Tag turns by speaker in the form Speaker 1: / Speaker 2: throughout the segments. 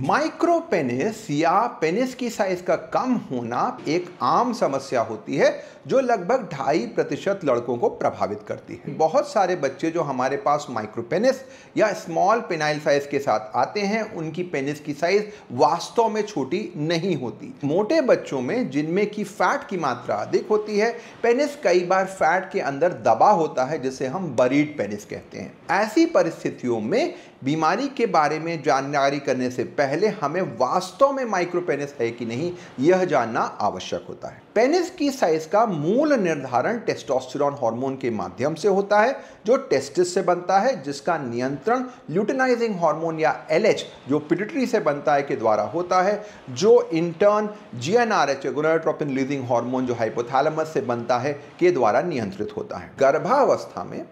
Speaker 1: Micro penis या penis की size का कम होना एक आम समस्या होती है जो लगभग 2.5% लड़कों को प्रभावित करती है। बहुत सारे बच्चे जो हमारे पास माइक्रो पेनिस या स्मॉल पेनाइल साइज के साथ आते हैं, उनकी पेनिस की साइज वास्तव में छोटी नहीं होती। मोटे बच्चों में जिनमें की फैट की मात्रा अधिक होती है, पेनिस कई बार फैट के अंदर दबा होता है, जिसे हम बरीड पेनिस कहते हैं। ऐसी परिस्थितियों में बीमारी के बारे में जानकारी करने से पहले हमें वास्तव में माइक्रो पेनिस है कि नहीं, यह जानना आवश्यक होता है। पेनिस की साइज का मूल निर्धारण टेस्टोस्टेरोन हार्मोन के माध्यम से होता है, जो टेस्टिस से बनता है, जिसका नियंत्रण ल्यूटिनाइजिंग हार्मोन या LH जो पिट्यूटरी से बनता है के द्वारा होता है, जो intern GnRH gonadotropin releasing hormone जो हाइपोथैलेमस से बनता है के द्वारा नियंत्रित होता है। गर्भावस्था में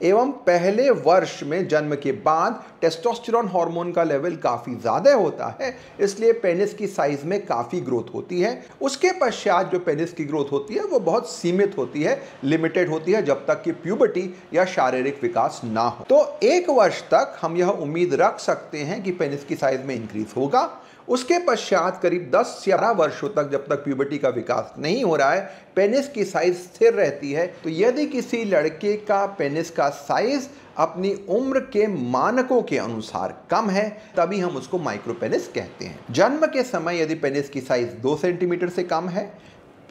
Speaker 1: एवं पहले वर्ष में जन्म के बाद टेस्टोस्टेरोन हार्मोन का लेवल काफ़ी ज़्यादा होता है, इसलिए पेनिस की साइज में काफ़ी ग्रोथ होती है। उसके पश्चात जो पेनिस की ग्रोथ होती है वो बहुत सीमित होती है, लिमिटेड होती है, जब तक कि प्यूबर्टी या शारीरिक विकास ना हो। तो 1 वर्ष तक हम यह उम्मीद रख सकते हैं कि पेनिस की साइज में इंक्रीज होगा। उसके पश्चात करीब 10 या 12 वर्षों तक, जब तक प्यूबर्टी का विकास नहीं हो रहा है, पेनिस की साइज स्थिर रहती है। तो यदि किसी लड़के का पेनिस का साइज अपनी उम्र के मानकों के अनुसार कम है, तभी हम उसको माइक्रो पेनिस कहते हैं। जन्म के समय यदि पेनिस की साइज 2 सेंटीमीटर से कम है,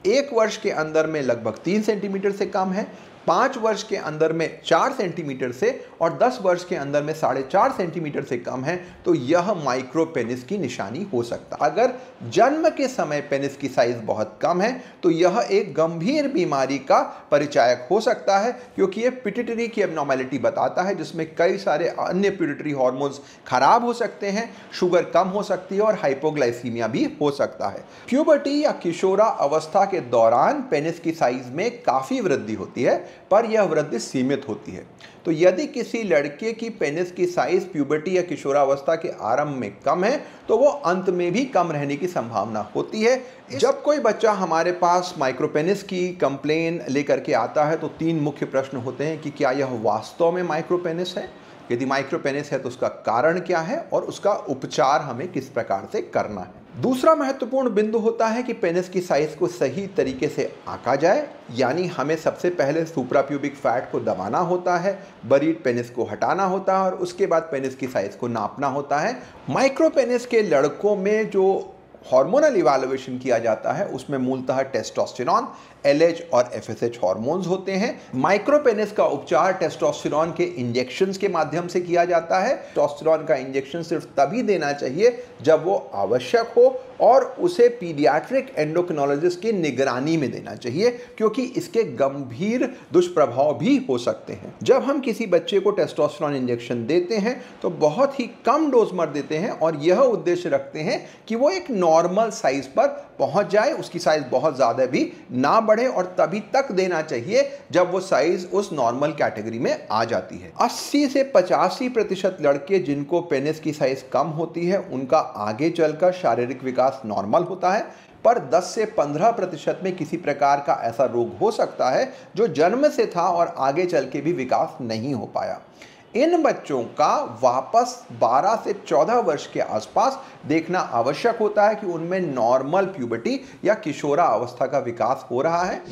Speaker 1: 1 वर्ष के अंदर में लगभग 3 सेंटीमीटर से कम है, 5 वर्ष के अंदर में 4 सेंटीमीटर से और 10 वर्ष के अंदर में 4.5 सेंटीमीटर से कम है, तो यह माइक्रो पेनिस की निशानी हो सकता है। अगर जन्म के समय पेनिस की साइज बहुत कम है, तो यह एक गंभीर बीमारी का परिचायक हो सकता है, क्योंकि यह पिट्यूटरी की एब्नॉर्मेलिटी बताता है, जिसमें कई सारे अन्य पिट्यूटरी हार्मोन्स खराब हो सकते हैं, शुगर कम हो सकती है और हाइपोग्लाइसीमिया भी हो सकता है। प्यूबर्टी या किशोरा अवस्था के दौरान पेनिस की साइज में काफ़ी वृद्धि होती है, पर यह वृद्धि सीमित होती है। तो यदि किसी लड़के की पेनिस की साइज प्यूबर्टी या किशोरावस्था के आरंभ में कम है, तो वो अंत में भी कम रहने की संभावना होती है। जब कोई बच्चा हमारे पास माइक्रोपेनिस की कंप्लेन लेकर के आता है, तो 3 मुख्य प्रश्न होते हैं कि क्या यह वास्तव में माइक्रोपेनिस है, यदि माइक्रोपेनिस है तो उसका कारण क्या है और उसका उपचार हमें किस प्रकार से करना है। दूसरा महत्वपूर्ण बिंदु होता है कि पेनिस की साइज को सही तरीके से आंका जाए, यानी हमें सबसे पहले सुप्राप्यूबिक फैट को दबाना होता है, बरीड पेनिस को हटाना होता है और उसके बाद पेनिस की साइज को नापना होता है। माइक्रोपेनिस के लड़कों में जो हार्मोनल इवैल्यूएशन किया जाता है, उसमें मूलतः टेस्टोस्टेरोन, LH और FSH हार्मोन्स होते हैं। माइक्रोपेनिस का उपचार टेस्टोस्टेरोन के इंजेक्शंस के माध्यम से किया जाता है। टेस्टोस्टेरोन का इंजेक्शन सिर्फ तभी देना चाहिए जब वो आवश्यक हो और उसे पीडियाट्रिक एंडोक्रिनोलॉजिस्ट की निगरानी में देना चाहिए, क्योंकि इसके गंभीर दुष्प्रभाव भी हो सकते हैं। जब हम किसी बच्चे को टेस्टोस्टेरोन इंजेक्शन देते हैं तो बहुत ही कम डोज मर देते हैं और यह उद्देश्य रखते हैं कि वो एक नॉर्मल साइज पर पहुंच जाए, उसकी साइज बहुत ज़्यादा भी ना बढ़े, और तभी तक देना चाहिए जब वो साइज उस नॉर्मल कैटेगरी में आ जाती है। 80 से 85% लड़के जिनको पेनिस की साइज कम होती है, उनका आगे चलकर शारीरिक विकास नॉर्मल होता है, पर 10 से 15% में किसी प्रकार का ऐसा रोग हो सकता है जो जन्म से था और आगे चल के भी विकास नहीं हो पाया। इन बच्चों का वापस 12 से 14 वर्ष के आसपास देखना आवश्यक होता है कि उनमें नॉर्मल प्यूबर्टी या किशोरा अवस्था का विकास हो रहा है।